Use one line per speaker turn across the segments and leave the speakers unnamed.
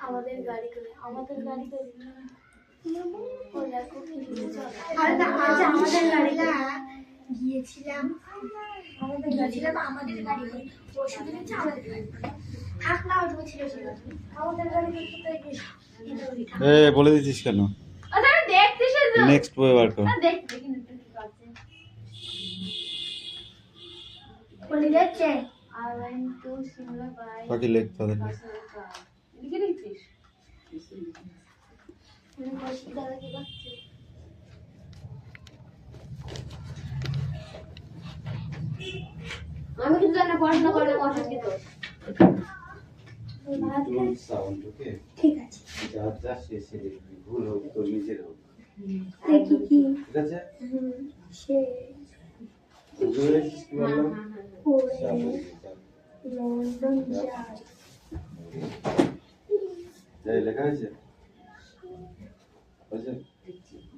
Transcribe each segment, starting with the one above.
আমাদের গাড়ি করে আমাদের গাড়িটা গিয়েছিলাম আমাদের গাড়ি করে পরশু দিন হচ্ছে আমাদের গাড়ি থাক না ওইটুকু ছিল আমাদের গাড়ি
বলে দিচ্ছিস কেন? নেক্সট বার কর।
বলে যাচ্ছে
বাকি লেখ তাদের।
লিখে দিচ্ছিস? আমি কিন্তু জানি পড়াশোনা করে না অশিক্ষিত।
ঠিক আছে
যা যা শেষে লিখবি, ভুল হোক তোর নিজের হোক।
দেখি কি
ঠিক আছে?
সে
বুঝতে পেরেছিস কি বললাম?
লন্ডন যায়
যাই লেখা হয়েছে?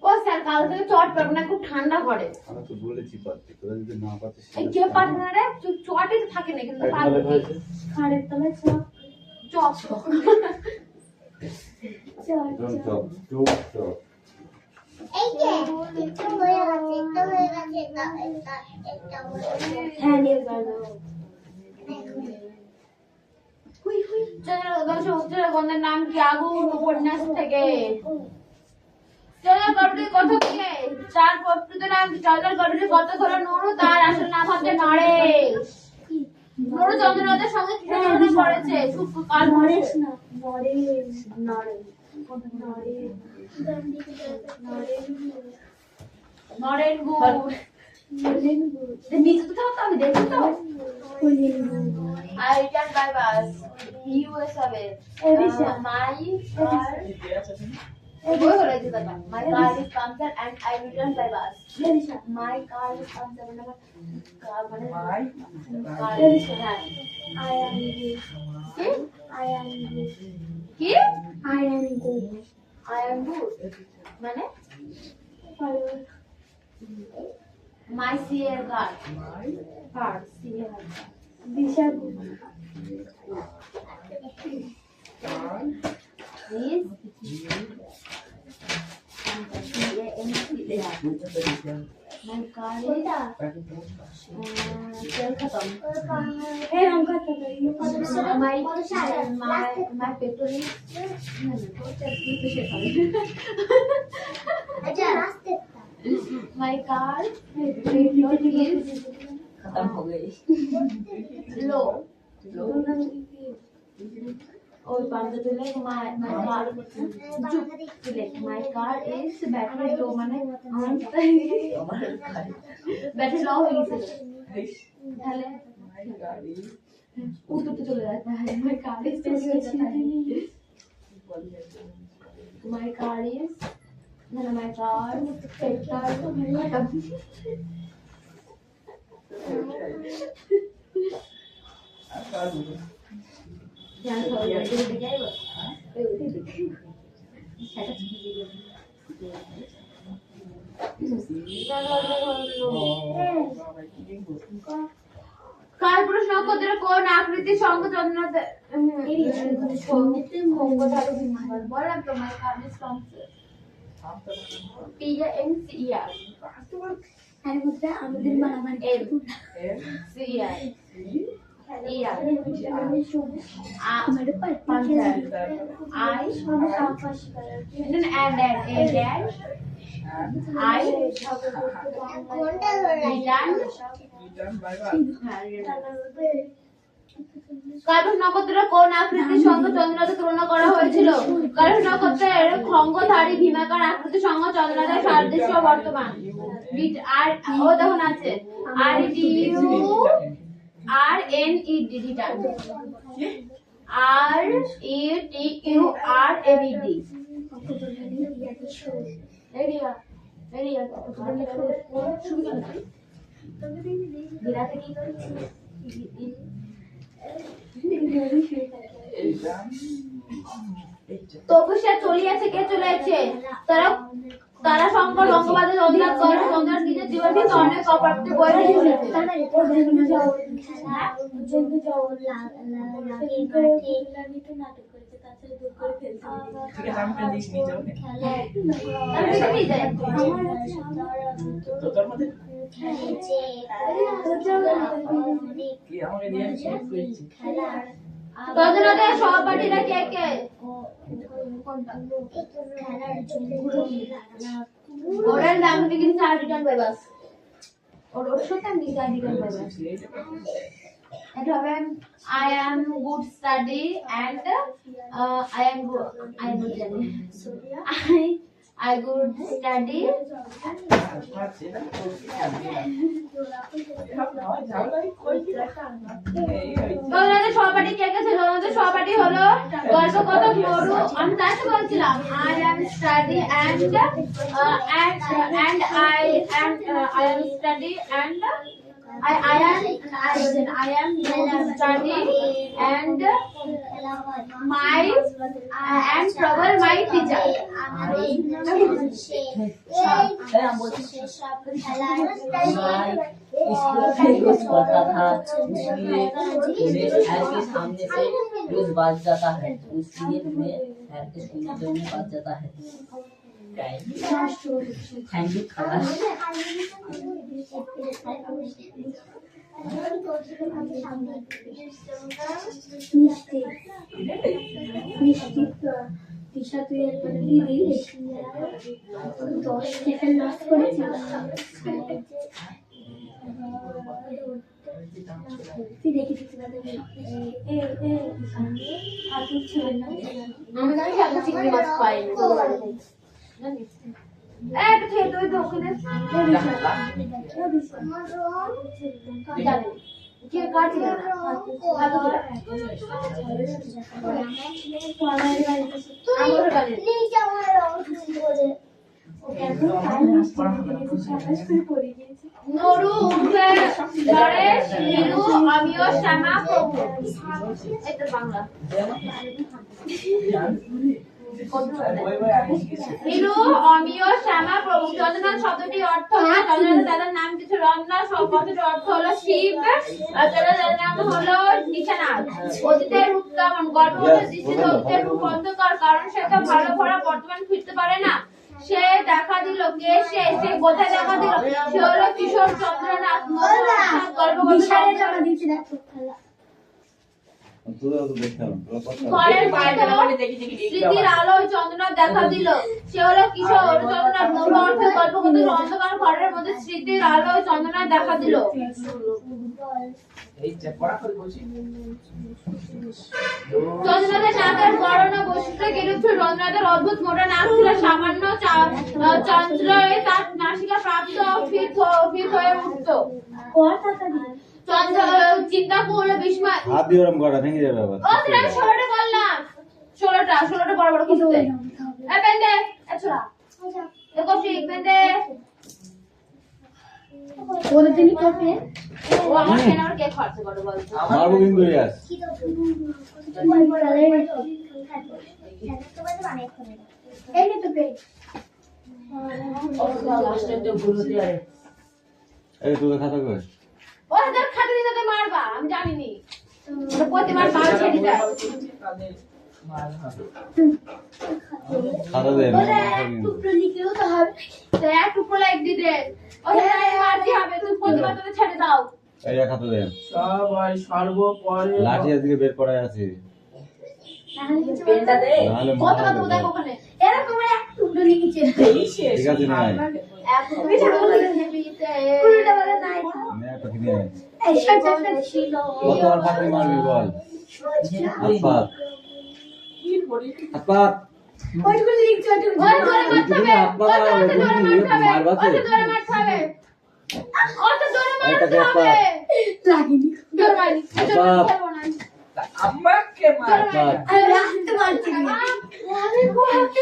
ও স্যার কাল থেকে চট পারবো না, খুব ঠান্ডা পড়ে।
আমি তো বলেছি পারতে, তোরা যদি না পারতিস
এই কে পারবে না রে? চটে তো থাকে না কিন্তু পারবে কি?
খাড়ের তলায় চপ
চপ
চপ
এই যে একটা হয়ে গেছে একটা
হ্যাঁ নিয়ে গেল
গন্ধের নাম কি? আগুন উপন্যাস থেকে। কথা থেকে চার প্রকৃত নাম কি? চন্দ্রের গঠনের কত ধরো নড়ু, তার আসল নাম হচ্ছে নরেশ। নড়ু চন্দ্রনাথের সঙ্গে কি তুলনা করেছে? কাল
নরেশ না নরেশ নরেশ নরেশ
নরেন গুড়। নিচে তো থাকতো, আমি দেখি তো। I return by bus. US হবে। My car. My car is punctured and I return by bus. My car is punctured. মানে car is হ্যাঁ। কি? I am good. মানে my CR card. Card CR.
Disha
Is my car is तेल खत्म.
এই অঙ্কা তো
My petrol is
अच्छा रास्ते
my car petrol is
खत्म हो गई।
low. और पांच तो ले my car my car is battery low माने बैटरी लो हो गई তাহলে उतर तो चले जाता है my car is my car is my car petrol কালপুরুষ নক্ষত্রের কোন আকৃতির শঙ্খ চন্দ্রনাথ বললাম তোমার কাজের PNCER
এর মধ্যে আমাদের মারামারি
CER
আমার পাঁচটা
I and A dash I
কোনটা ধরে
কার্বন নক্ষত্রের কোন আকৃতির শঙ্খ চন্দ্রনাথে তুলনা করা হয়েছিল? কার্বন নক্ষত্রের খঙ্গধারী ভীমাকার আকৃতির শঙ্খ চন্দ্রনাথের সাদৃশ্য বর্তমান আর ও তখন আছে RNED return RETURNED area area সুবিধা নেই বিরাতে কি করছিস তপস্যা চলিয়াছে কে চলেছে তারা তারা শঙ্কর বঙ্গবাদের অধিকার করে চন্দ্রাস নিজের জীবন জন্য অনেক অপ্রাপ্ত বই রয়েছে। তদনতে সহপাঠীরা কে কে? ওরার নাম লিখে দিচ্ছে আর্টিকেল বাই বাস। ওর সাথে আমি আর্টিকেল বাই বাস। এটা হবে I am good study and I am good study তোমাদের সহপাঠী কে কে ছিল? তোমাদের সহপাঠী হলো গল্পকথক মরু। আমি তাই তো বলছিলাম I am study and I am study and I am study and my and trouble my teacher.
रोज पढ़ता था, इसलिए सर के सामने से रोज बात जाता है, इसलिए मैं सर के सुनने में बात जाता है। थैंक यू खलास।
দিশা তুই একবার দিদি 10 সেকেন্ড লস করেছিস। তুই দেখেছিস না? হাতুর ছিল না।
আমি জানি আপনি চিংড়ি মাছ খাইনি। একটু খেয়ে তুই তো ওখানে যাবে কে কাটছিল না আমার বাড়ি নরু উঠে নরেশ নীলু আমিও শ্যামা প্রভু। এটা বাংলা। নীলু অমিয় শ্যামা প্রভু। চন্দ্রনাথ শব্দটির অর্থ চন্দ্রনাথ দাদার নাম কিছু রমনা শব্দটির অর্থ হলো শিব আর চন্দ্রনাথ দাদার নাম হলো নিশানাথ। অতীতের রূপ কেমন? গর্ভবতী দৃষ্টিতে অতীতের রূপ অন্ধকার, কারণ সে তো ভালো ভরা বর্তমান ফিরতে পারে না। সে দেখা দিল কে? সে কোথায় দেখা দিল? সে হলো কিশোর চন্দ্রনাথ। স্মৃতির আলোয় চন্দ্রনাথ দেখা দিল। সে হলো কিশোর চন্দ্রনাথ। মরু অর্থে গল্পকথক অন্ধকার ঘরের মধ্যে স্মৃতির আলোয় চন্দ্রনাথ দেখা দিল। চন্দ্রনাথের নাকের গড়ন বৈশিষ্ট্য কিরূপ ছিল? চন্দ্রনাথের অদ্ভুত মোটা নাক ছিল। সামান্য চন্দ্রে তার নাসিকা প্রাপ্ত ফিট হয়ে উঠত। চন্দ্র চিন্তা করলো বিস্ময়।
হাত দিয়ে ওরম করা ভেঙে যাবে আবার।
ও তুই 16টা করলাম। 16টা বড় বড় করতে। এ পেন্দে আচ্ছা দেখো ঠিক পেন্দে
ওরে তিনি করবে।
ও আমার কেন আমার কে খরচ করে বলতো?
মারবো কিন্তু ইয়াস।
এই নে তো বে।
এই তুই খাতা কই?
ও তোর খাতে দিতে মারবা আমি জানিনি। ওটা প্রতিবার মার ছেড়ে যায়।
খাতা দে।
টুকরো লিখলেও তো হবে।
তো এক টুকরো লাইক দিতে। ওটা মারতে হবে। তুমি প্রতিবার তোকে ছেড়ে দাও।
এই খাতা দে।
সবাই সর্বপরে
লাঠি আজকে বের করা আছে।
পেনটা দে।
নাহলে
কত কত দেখ ওখানে।
এরকম এক টুকরো লিখেছে।
ঠিক আছে নাই।
এক টুকরো লিখে দিতে।
পুরোটা বলে নাই।
নে পাখি নিয়ে আয়।
এই শর্টটা ছিল।
কত আর পাখি মারবি বল। হাত
ওইটুকু লিখছে ওইটুকু।
ওই ধরে মারতে হবে। ওই ধরে মারতে হবে। ওই ধরে মারতে হবে। ওই ধরে মারতে হবে।
লাগেনি।
ধরে মারি। ধরবো না।
আমাকে মার।
আমি রাস্তা মারছি না। আমি খুব মারছি।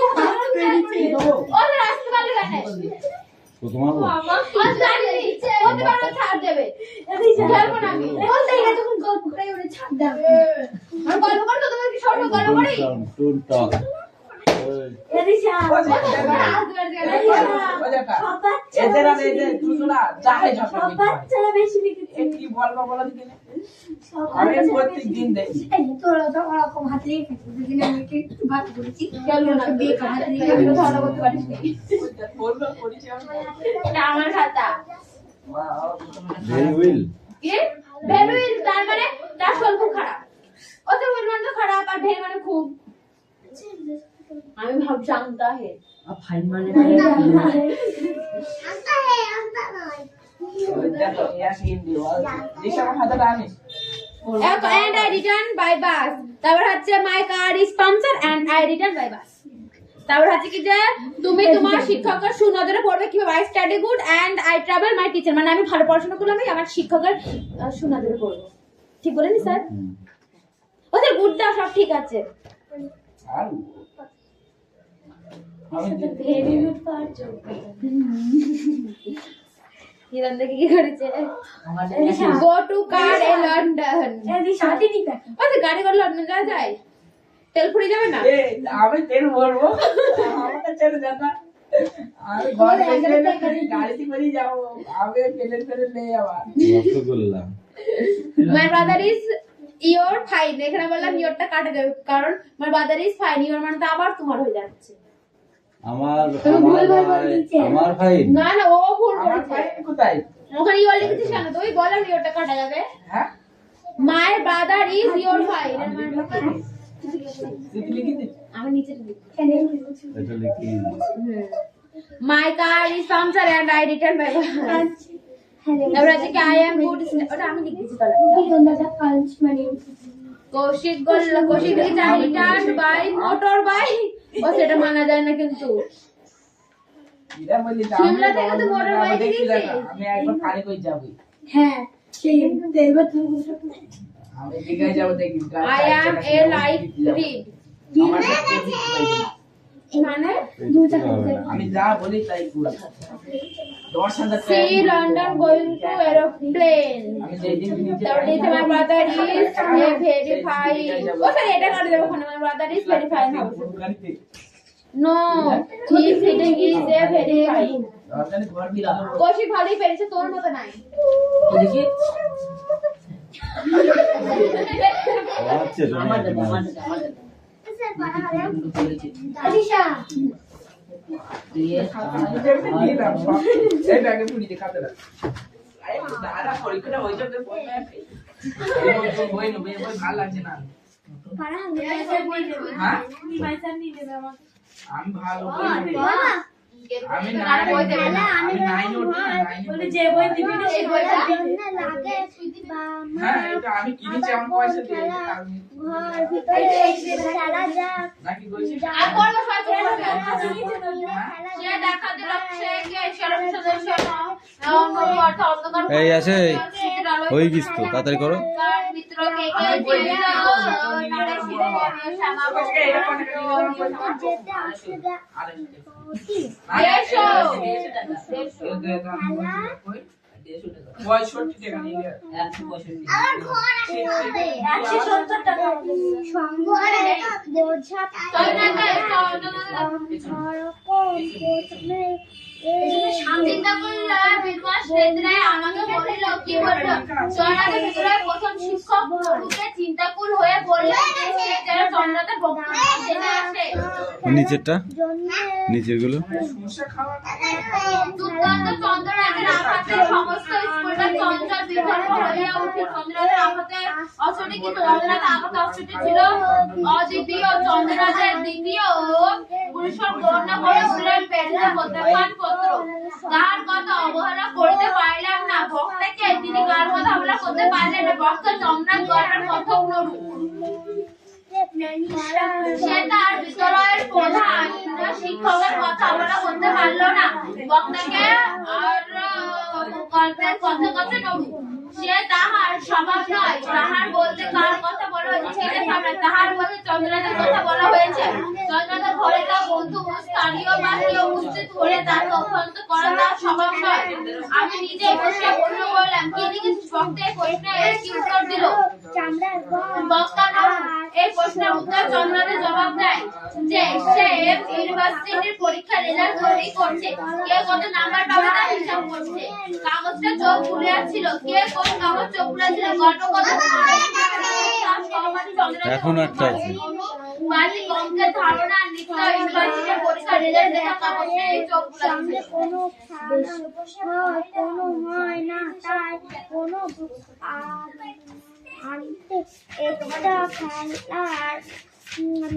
ওই রাস্তা মারলে কেন?
তো তোমার
ও জানি প্রতিবার ছাড় দেবে। ধরবো না আমি।
বলতে এটা যখন গল্প করে ওরে ছাড় দাও।
আর গল্প করতে তোমার কি সর্ব গল্প করি?
টুন টক।
প্রত্যেকদিন দেখি
তোরা তো ওরকম হাত দিয়ে দুদিন আমি একটু ভাত করেছি বিয়ে করা হাত দিয়ে
ধরা করতে পারিস নি। এটা আমার খাতা
ভেরি উইল
কি ভেরি তার মানে তার শোল খুব খারাপ ও তো উইল মানে তো খারাপ আর ভেরি মানে খুব আমি ভাব জানতা হে
अब फाइन माने
अंता नहीं
देखो यार सीन दियो दिशा का खाता डाले
and I return by bus তারপর হচ্ছে my car is punctured and I return by bus তারপর হচ্ছে কি যে তুমি তোমার শিক্ষকের সুনজরে পড়বে কিভাবে I study good and I travel my teacher মানে আমি ভালো পড়াশোনা করলে আমি আমার শিক্ষকের সুনজরে পড়বো ঠিক বলেনি স্যার ওদের গুড দা সব ঠিক আছে
আর আমি
ভেরি গুড পার যোগ ইরান দেখে কি করেছে go to car A London
এই শাদি নি কাট
আরে গাড়ি করে লন্ডন যাওয়া যায় তেল ফুরিয়ে যাবে না
এ আমি তেল ভরবো আমাকে চলে যাতা আমি ঘর থেকে গাড়িতে করে যাও আমি তেলে নিয়ে যাওয়া
রসগোল্লা
মাই ব্রাদার ইজ ইওর ফাইন এখানে বললাম ইওরটা কাটা যাবে কারণ মাই ব্রাদার ইজ ফাইন ইওর মানে তো আবার তোমার হয়ে যাচ্ছে
আমার ভাই
না না ও ভুল
আমার
করেছে
ভাই কোথায়
ওখানে ইওর লিখেছিস কেন তুই বললাম ইওরটা কাটা যাবে
হ্যাঁ
my brother is your fine
তুই লিখি দে
আমি নিচে লিখি
এটা লিখি
my car is puncture and I return by এবার আছে কি আই এম গুড ওটা আমি লিখেছি তাহলে Koushik return by motor bike ও সেটা মানা যায় না কিন্তু
এরা বলি
শিমলা থেকে তো মোটর বাইক গিয়েছি
আমি একবার কানে কই যাবই
হ্যাঁ সেই দেলবা তো
আমি দিঘায় যাব দেখি
I am a like read মানে
আমি যা বলি তাই করি 10,000
see London going to aeroplane
আমি যেই দিন নিচে
তারপর দিতে my brother is a verify ও স্যার এটা কাটে দেবো ওখানে মাই ব্রাদার ইজ ভেরিফাই হবে
গাড়িতে
no he sitting is a verify
রাজধানী ঘর দিলা
কৌশিক ভালোই পেরেছে তোর মতো নাই
দেখি
আচ্ছা
আমার
सर पढ़ा रहे
বলেছি
আলিশা
দিয়ে এই ব্যাগে পুরি দেখাতে না আরে দাদা পরীক্ষাটা হয়ে যাবে বই না বই নবে বই ভালো লাগছে না
পড়া হবে
হ্যাঁ
পয়সা নিয়ে দেবে আমাকে
আমি ভালো বই নেব আমি
আর বই দেবে না
আমি 9 উঠি না 9
বলে যে বই দিবি না সেই বইটা
ना लागे
হ্যাঁ এটা আমি কিনেছি আমার পয়সা দিয়ে আমি
घर ভিতরে খেলা যাক
নাকি কইছি
আর কোন সাথে সে দেখাতে রাখছে যে শরম সদস্য অন্ধকার অর্থ অন্ধকার
এই আছে হয়ে গিস তো তাড়াতাড়ি করো
মিত্র কে কে ছিল নারে শিরে শ্যামা
যেতে আসবে
আরে
দেড়শো।
টাকা নিয়ে 165
আর ঘর আসবে
170 টাকা
সঙ্গ আর বোঝা
চিন্তা করলে বিদ্বাস রেদ্রে আমাকে বলিল কি বললো চন্দ্রাদের ভিতরে প্রথম শিক্ষক গুরুকে চিন্তাকুল হয়ে বললেন যে যারা চন্দ্রাদের বক্তব্য জেনে আসে
নিচেরটা নিচের গুলো
দুর্দান্ত চন্দ্রনাথের আঘাতে সমস্ত স্কুলটা চঞ্চল বিধর্ম হইয়া উঠে চন্দ্রনাথের আঘাতে অচটি কিন্তু চন্দ্রনাথের আঘাতে অচটি ছিল অদ্বিতীয় চন্দ্রনাথের দ্বিতীয় পুরুষর গণ্য করেছিলেন পেটে প্রত্যাখ্যান পত্র তার কথা অবহেলা করতে পারলাম না ভক্তকে তিনি কার কথা অবহেলা করতে পারলেন না ভক্ত চন্দ্রনাথ গর্বের কথা অনুরূপ সে তার বিদ্যালয়ের প্রধান শিক্ষকের কথা অবহেলা করতে পারলো না বক্তাকে আর গল্পের কথা কথা নড়ু সে তাহার স্বভাব নয় তাহার বলতে কার কথা বলা হয়েছে ছেলে সামনে তাহার বলতে চন্দ্রনাথের কথা বলা হয়েছে চন্দ্রনাথের ঘরে তার বন্ধু ও স্থানীয় বা কেউ উপস্থিত হলে তাকে অত্যন্ত করা তার স্বভাব নয় আমি নিজেই বসে প্রশ্ন করলাম কি লিখেছিস বক্তা এই প্রশ্নের কি উত্তর দিল
চামড়ার
বক্তা এই প্রশ্নের উত্তর চন্দ্রনাথের জবাব দেয় যে সে ইউনিভার্সিটির পরীক্ষার রেজাল্ট তৈরি করছে কে কত নাম্বার পাবে তা হিসাব করছে কাগজটা চোখ খুলে ছিল কে কোন কাগজ চোখ খুলে ছিল গল্প কথা
এখন একটা আছে।
মালিক অঙ্কের ধারণা নিত্য ইউনিভার্সিটির পরীক্ষার রেজাল্ট দেখা কাগজে চোখ খুলে
কোনো কোনো হয় না তাই কোনো আনতে একটা খেলার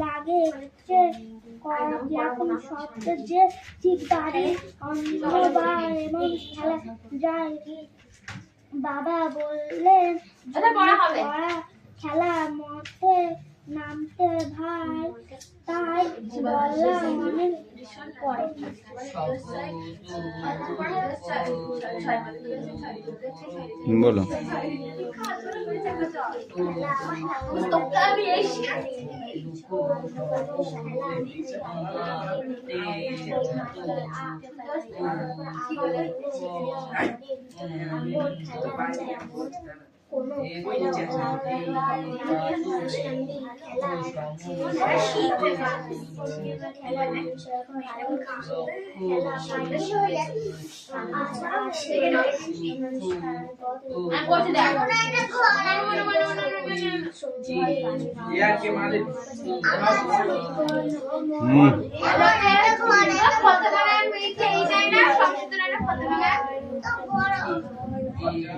লাগে যে যখন শব্দ যে ঠিক বাড়ি অন্যবার এবং খেলা যায় বাবা বললেন খেলা মতে নামতে ভাই তাই বললাম মনে পড়ে
বলো
কোনো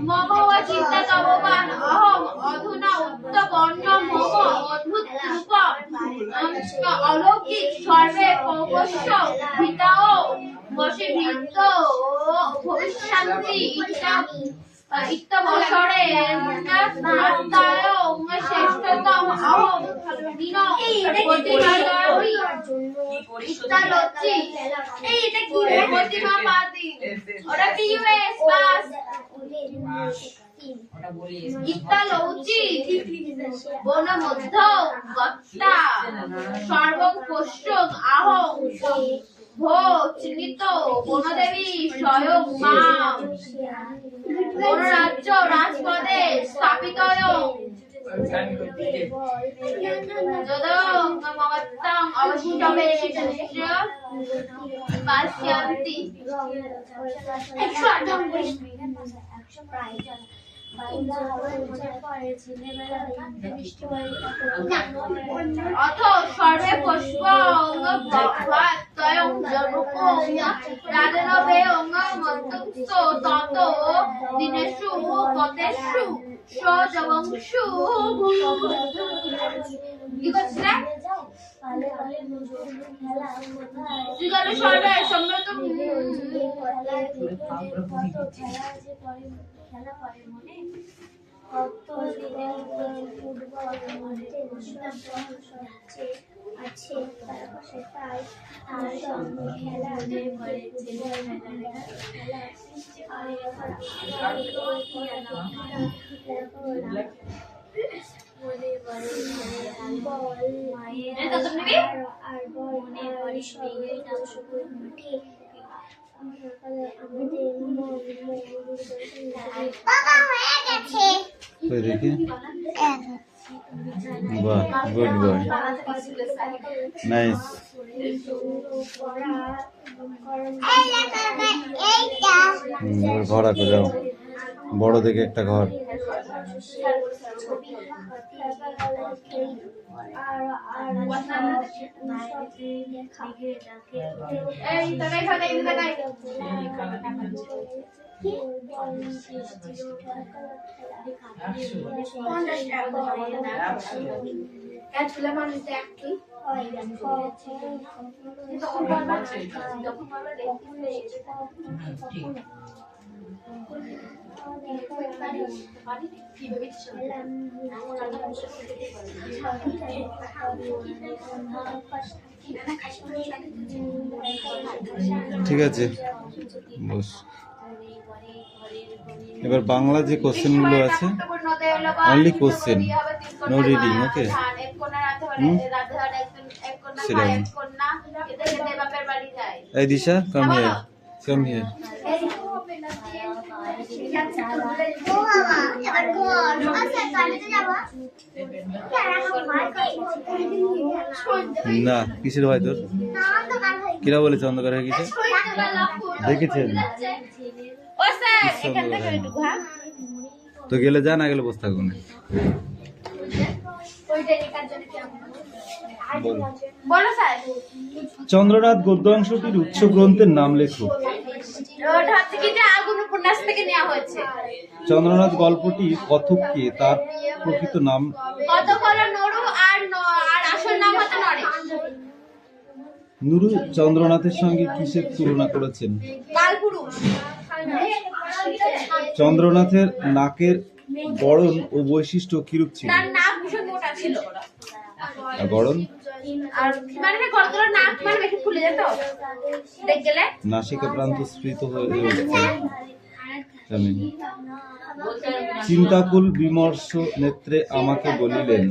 মম ও চিন্তা তববান অহম অধুনা উত্তবর্ণ মম অদ্ভুত রূপ অলৌকিক সর্বে পৌপস্য ভিতাও বসে ভীত ভবিষ্যান্তি ইত্যবসরে শ্রেষ্ঠতম অহম দিন প্রতিমাদর্শী ইত্যালচ্ছি এটা কি প্রতিমা পাতি ওটা পিউএস বাস ইত্যালৌচি বনমধ্য গত্তা সর্বপোষ্যং আহং ভো চিহ্নিত বনদেবী স্বয়ং মা বনরাজ্য রাজপদে স্থাপিতয়ং যদং মমত্তং অবশিষ্টবে পাস্যান্তি অথ সর্বে পুষ্প তয়ং জনকং রাজনবে অঙ্গ মন্তস্য তত দিনেষু পতেষু সজবংশু কি করছিস জিগালো সর্বে সম্মত
খেলা করে মনে কত ফুটবল আছে সেটাই আর সঙ্গে খেলা
দেখি বাহ গুড বয় নাইস ঘর আঁকো যাও বড় দেখে একটা ঘর ঠিক আছে বস। এবার বাংলা যে কোশ্চেন গুলো আছে only question, no reading, okay? Sit down. Hey Disha, come here. Come here. না কিসের ভয় তোর? কিরা বলেছে অন্ধকার হয়ে গেছে? দেখেছেন?
ও স্যার এখান থেকে একটু হ্যাঁ
তো গেলে যা, না গেলে বসে থাকুন।
বলো স্যার।
চন্দ্রনাথ গদ্যাংশটির উৎস গ্রন্থের নাম লেখো।
ওটা হচ্ছে কি যে আগুন উপন্যাস থেকে নেওয়া হয়েছে।
চন্দ্রনাথ গল্পটি কথক কে, তার প্রকৃত নাম?
কথক হলো নরু আর আসল নাম হচ্ছে নরেশ।
নুরু চন্দ্রনাথের সঙ্গে কিসের তুলনা করেছেন?
কালপুরুষ।
চন্দ্রনাথের নাকের গড়ন ও বৈশিষ্ট্য কিরূপ ছিল?
তার নাক ভীষণ মোটা ছিল।
আর গড়ন?
আর মানে গড়গুলোর নাক মানে বেশি ফুলে যেত দেখ গেলে।
নাসিকা প্রান্ত স্ফীত হয়ে উঠছে। চিন্তাকুল বিমর্ষ নেত্রে আমাকে বলিলেন।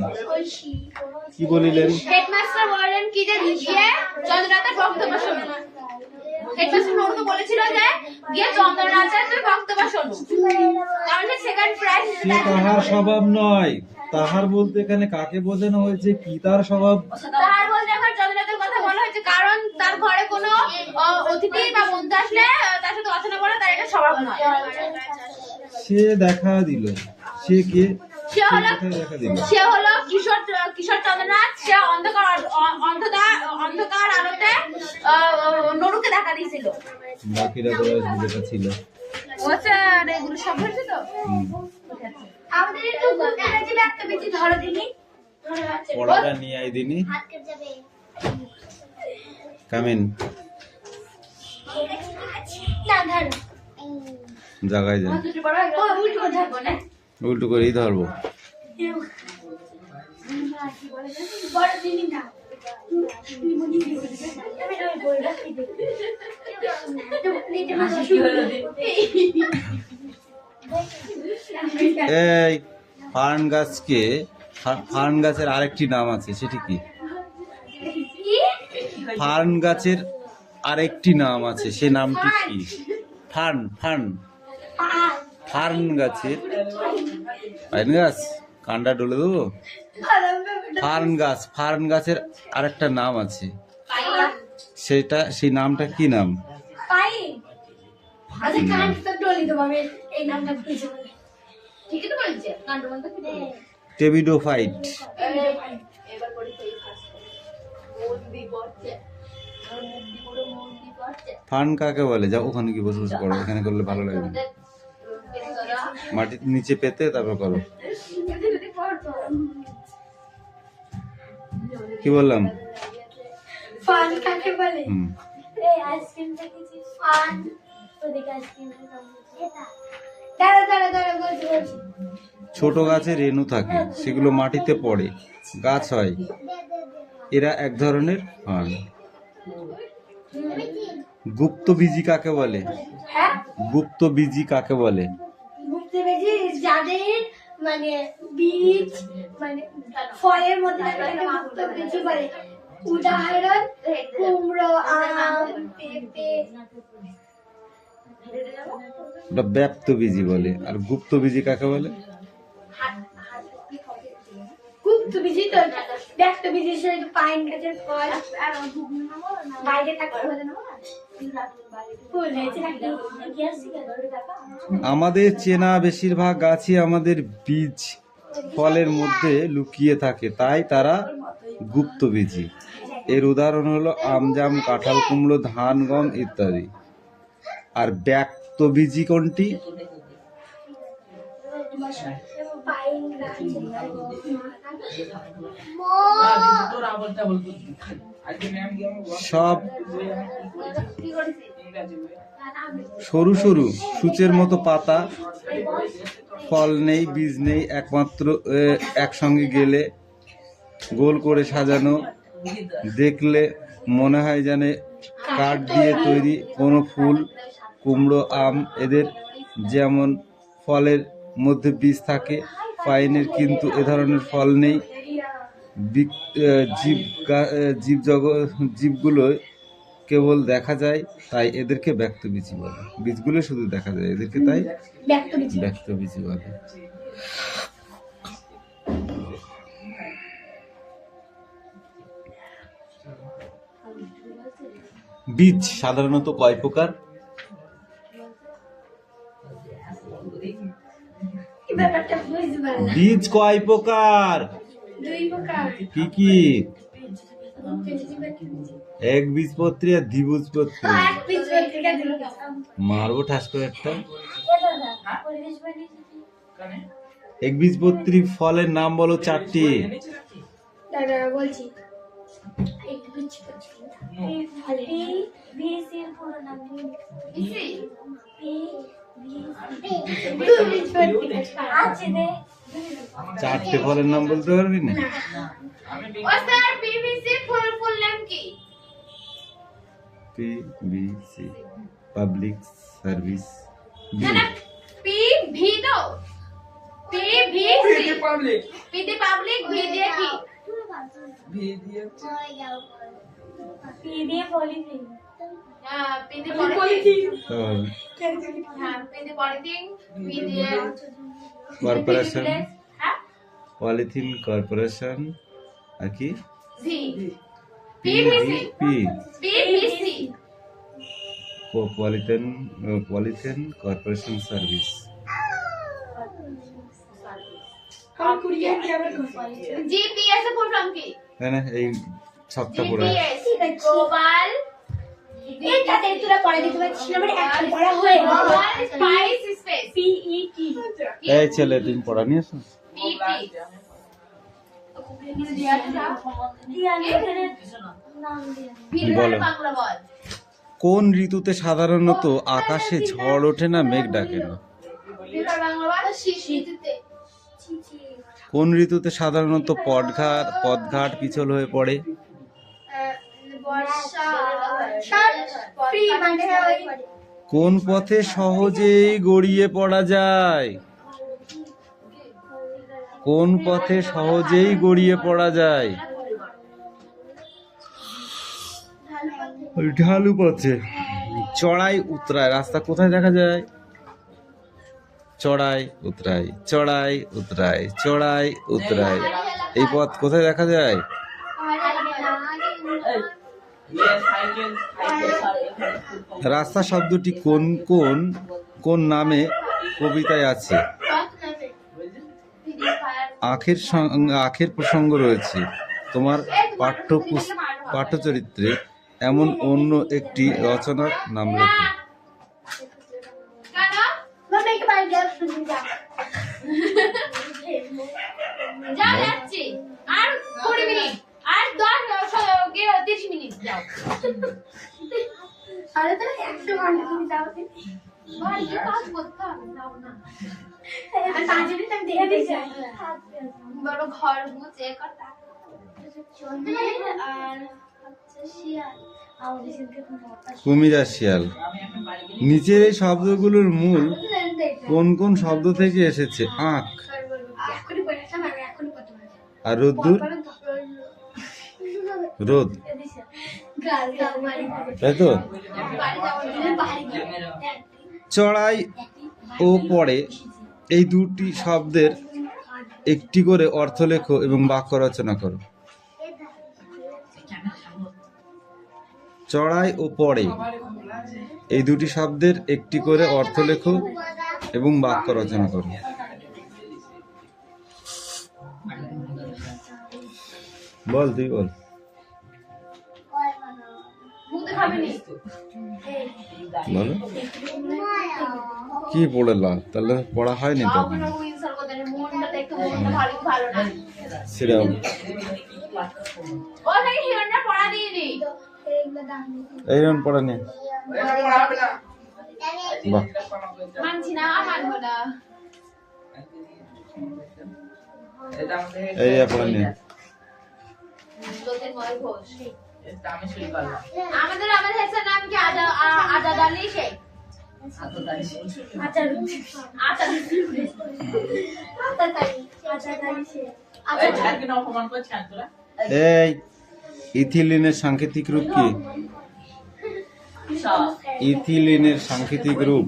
কি বলিলেন?
হেডমাস্টার বললেন কি যে গিয়ে চন্দ্রনাথের বক্তব্য শোনো। হেডমাস্টার নরুকে বলেছিল যে গিয়ে চন্দ্রনাথের তুই বক্তব্য শোনো, কারণ সে সেকেন্ড প্রাইজ।
সে তাহার স্বভাব নয়। তাহার বলতে এখানে কাকে বোঝানো হয়েছে? কি তার স্বভাব?
তাহার বলতে এখন চন্দ্রনাথের কথা বলা হয়েছে, কারণ তার ঘরে কোনো অতিথি বা বন্ধু আসলে তার সাথে আলোচনা করা তার এটা স্বভাব নয়।
সে দেখা দিল। সে কে?
সে হলো কিশোর চন্দ্রনাথ। সে অন্ধকার আলোতে নরুকে দেখা দিয়েছিল।
বাকিরা যেটা ছিল
এগুলো সব হয়েছে তো।
আমাদের একটু একটা বেশি ধরো দিনি,
পড়াটা নিয়ে আই দিনি। কামিন
না ধরো
জায়গায় যান। উল্টো করেই ধরবো।
বড় দিনি না
এই ফার্ন গাছকে, ফার্ন গাছের আরেকটি নাম আছে, সেটি কি? ফার্ন গাছের আরেকটি নাম আছে, সে নামটি কি? ফার্ন ফার্ন ফার্ন গাছের, ফার্ন গাছ কান্ডা ডলে দেবো। ফার্ন গাছের আরেকটা নাম আছে, সেটা সেই নামটা কি নাম?
আচ্ছা কান্ড তো ডলি দেবো আমি, এই নামটা কিছু
ঠিকই তো বলছে কাণ্ড বলতে কি?
টেবিডোফাইট।
এবার পরীক্ষা মন্দি পড়ছে, মন্দি পুরো মন্দি পড়ছে।
ফার্ন কাকে বলে? যাও ওখানে কি বসে বসে করো, এখানে করলে ভালো লাগবে না। মাটির নিচে পেতে তারপর করো। কি বললাম?
ফান কাকে বলে?
এই আইসক্রিমটা কিছু
ফান
ওদিকে আইসক্রিমটা এটা
দাঁড়া দাঁড়া দাঁড়া বলছি।
ছোট গাছে রেণু থাকে, সেগুলো মাটিতে পড়ে গাছ হয়, এরা এক ধরনের ফার্ন। গুপ্তবীজি কাকে বলে?
হ্যাঁ
গুপ্তবীজি কাকে বলে?
বুঝতে পেরেছি, যাদের মানে বীজ মানে ফলের মধ্যে থাকে মুক্ত বীজ বলে। উদাহরণ কুমড়ো, আম, পেঁপে।
ওটা ব্যাপ্তবীজি বলে। আর গুপ্তবীজি কাকে বলে?
গুপ্ত বীজ তো ব্যক্ত বীজ হিসেবে পাইন গাছের ফল আর বাইরে থাকে ফুল হয়েছে নাকি কি আসছে কেন?
আমাদের চেনা বেশিরভাগ গাছই আমাদের বীজ ফলের মধ্যে লুকিয়ে থাকে, তাই তারা গুপ্তবীজি। এর উদাহরণ হলো আম, জাম, কাঁঠাল, কুমড়ো, ধান, গম ইত্যাদি। আর ব্যক্তবীজি কোনটি?
পাইন গাছ
সব সরু সরু সূচের মতো পাতা, ফল নেই, বীজ নেই, একমাত্র একসঙ্গে গেলে গোল করে সাজানো, দেখলে মনে হয় যেন কাঠ দিয়ে তৈরি কোনো ফুল। কুমড়ো, আম এদের যেমন ফলের মধ্যে বীজ থাকে, পাইনের কিন্তু এ ধরনের ফল নেই। জীবগুলো কেবল দেখা যায়, তাই এদেরকে ব্যক্তবীজী বলে। বীজগুলো শুধু দেখা যায়, এদেরকে তাই ব্যক্তবীজী বলে। বীজ সাধারণত কয় প্রকার? বীজ কয় প্রকার? কি কি? একবীজপত্রী আর দ্বিবীজপত্রী। মারবো ঠাস করে একটা। একবীজপত্রী ফলের নাম বলো 4টি।
বলছি
চারটে ফলের নাম বলতে পারবি না? PVC public service. Corporation, polythene corporation আর কি? Polythene corporation service. এই সবটা পড়ে এই ছেলে তুমি পড়া নিয়ে আসো। বলো, কোন ঋতুতে সাধারণত আকাশে ঝড় ওঠে না, মেঘ ডাকে না? কোন ঋতুতে সাধারণত পথঘাট পিছল হয়ে পড়ে? কোন পথে সহজেই গড়িয়ে পড়া যায়? কোন পথে সহজেই গড়িয়ে পড়া যায়? ঢালু পথে। চড়াই উতরাই রাস্তা কোথায় দেখা যায়? চড়াই উতরাই, চড়াই উতরাই, চড়াই উতরাই। এই পথ কোথায় দেখা যায়? রাস্তা শব্দটি কোন কোন কোন নামে কবিতায় আছে? আখের প্রসঙ্গ রয়েছে তোমার পাঠ্যচরিত্রে এমন অন্য একটি রচনার নাম লেখো। কুমির আর শিয়াল। নিচের এই শব্দগুলোর মূল কোন কোন শব্দ থেকে এসেছে? আখ আর রোদ্দুর, রোদ, তাই তো? চড়াই ও পড়ে এই দুটি শব্দের একটি করে অর্থ লেখো এবং বাক্য রচনা করো। চড়াই ও পড়ে এই দুটি শব্দের একটি করে অর্থ লেখো এবং বাক্য রচনা করো। বল, তুই বল। বলো কি পড়লা? তাহলে পড়া হয়নি তো? সেরকম এইরকম পড়া নিয়ে বাহ, এই পড়া নিয়ে
আমাদের নাম কি? আজাদ আলী শেখ।
আততায়ী
আচার
আচার
আচারকারী আচারকারী সে
এই ইথিলিনের সাংকেতিক রূপ কি? ইথিলিনের সাংকেতিক রূপ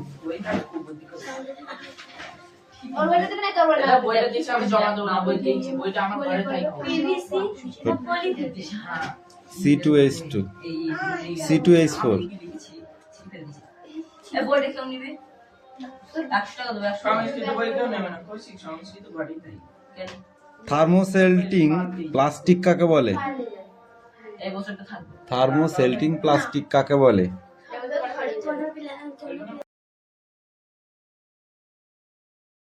ওর বইটা দেবে না তোর বইটা
পিভিসি
C2H2 C2H4
বইটা কেউ নিবে 100 টাকা দেবে 100 কেন?
থার্মোসেল্টিং প্লাস্টিক কাকে বলে?
এই বছরটা থাকবে
থার্মোসেল্টিং প্লাস্টিক কাকে বলে?
কোনো